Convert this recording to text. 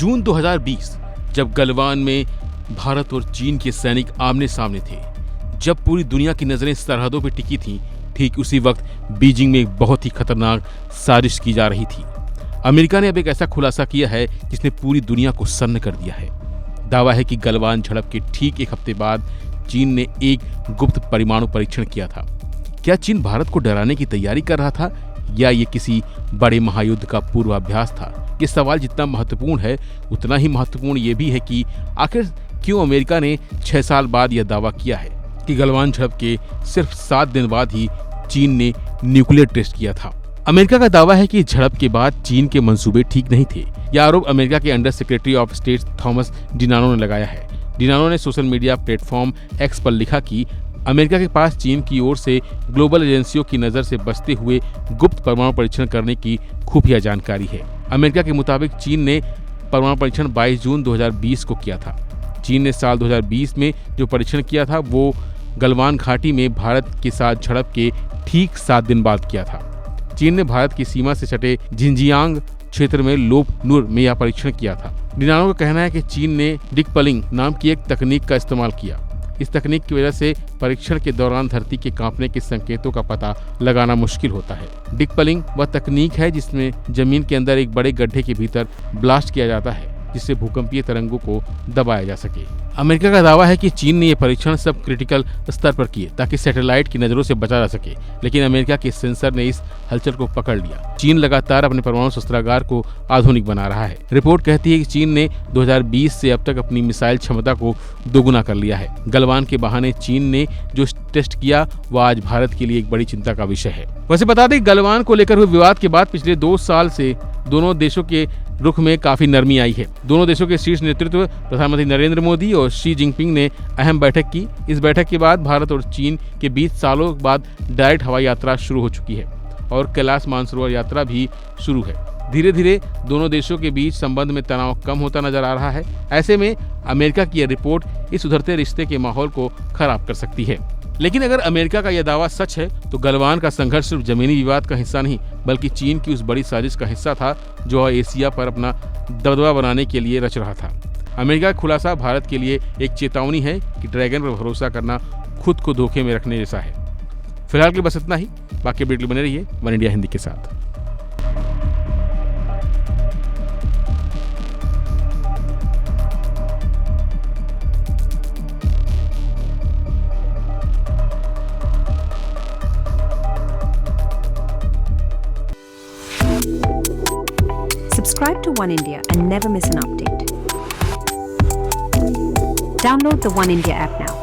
जून 2020 जब गलवान में भारत और चीन के सैनिक आमने सामने थे, जब पूरी दुनिया की नजरें सरहदों पर टिकी थीं, ठीक उसी वक्त बीजिंग में एक बहुत ही खतरनाक साजिश की जा रही थी। अमेरिका ने अब एक ऐसा खुलासा किया है जिसने पूरी दुनिया को सन्न कर दिया है। दावा है कि गलवान झड़प के ठीक एक हफ्ते बाद चीन ने एक गुप्त परमाणु परीक्षण किया था। क्या चीन भारत को डराने की तैयारी कर रहा था या ये किसी बड़े महायुद्ध का पूर्वाभ्यास था? ये सवाल जितना महत्वपूर्ण है उतना ही महत्वपूर्ण ये भी है कि आखिर क्यों अमेरिका ने 6 साल बाद यह दावा किया है कि गलवान झड़प के सिर्फ 7 दिन बाद ही चीन ने न्यूक्लियर टेस्ट किया था। अमेरिका का दावा है कि झड़प के बाद चीन के मंसूबे ठीक नहीं थे। यह आरोप अमेरिका के under secretary of state Thomas DiNanno ने लगाया है। डिनानो ने सोशल मीडिया प्लेटफॉर्म एक्स पर लिखा कि अमेरिका के पास चीन की ओर से ग्लोबल एजेंसियों की नजर से बचते हुए गुप्त परमाणु परीक्षण करने की खुफिया जानकारी है। अमेरिका के मुताबिक चीन ने परमाणु परीक्षण 22 जून 2020 को किया था। चीन ने साल 2020 में जो परीक्षण किया था वो गलवान घाटी में भारत के साथ झड़प के ठीक 7 दिन बाद किया था। चीन ने भारत की सीमा से सटे जिनजियांग क्षेत्र में लोप नूर में यह परीक्षण किया था। डिनानो का कहना है कि चीन ने डिकपलिंग नाम की एक तकनीक का इस्तेमाल किया। इस तकनीक की वजह से परीक्षण के दौरान धरती के कांपने के संकेतों का पता लगाना मुश्किल होता है। डिकपलिंग वह तकनीक है जिसमें जमीन के अंदर एक बड़े गड्ढे के भीतर ब्लास्ट किया जाता है जिससे भूकंपीय तरंगों को दबाया जा सके। अमेरिका का दावा है कि चीन ने यह परीक्षण सब क्रिटिकल स्तर पर किए ताकि सैटेलाइट की नजरों से बचा जा सके, लेकिन अमेरिका के सेंसर ने इस हलचल को पकड़ लिया। चीन लगातार अपने परमाणु शस्त्रागार को आधुनिक बना रहा है। रिपोर्ट कहती है कि चीन ने 2020 से अब तक अपनी मिसाइल क्षमता को दोगुना कर लिया है। गलवान के बहाने चीन ने जो टेस्ट किया वह आज भारत के लिए एक बड़ी चिंता का विषय है। वैसे बता दें, गलवान को लेकर हुए विवाद के बाद पिछले 2 साल से दोनों देशों के रुख में काफी नरमी आई है। दोनों देशों के शीर्ष नेतृत्व प्रधानमंत्री नरेंद्र मोदी और शी जिनपिंग ने अहम बैठक की। इस बैठक के बाद भारत और चीन के बीच सालों बाद डायरेक्ट हवाई यात्रा शुरू हो चुकी है और कैलाश मानसरोवर यात्रा भी शुरू है। धीरे धीरे दोनों देशों के बीच संबंध में तनाव कम होता नजर आ रहा है। ऐसे में अमेरिका की यह रिपोर्ट इस उधरते रिश्ते के माहौल को खराब कर सकती है। लेकिन अगर अमेरिका का यह दावा सच है तो गलवान का संघर्ष सिर्फ जमीनी विवाद का हिस्सा नहीं बल्कि चीन की उस बड़ी साजिश का हिस्सा था जो एशिया पर अपना दबदबा बनाने के लिए रच रहा था। अमेरिका का खुलासा भारत के लिए एक चेतावनी है कि ड्रैगन पर भरोसा करना खुद को धोखे में रखने जैसा है। फिलहाल के लिए बस इतना ही। बाकी अपडेट बने रहिए वन इंडिया हिंदी के साथ। Subscribe to One India and never miss an update. Download the One India app now.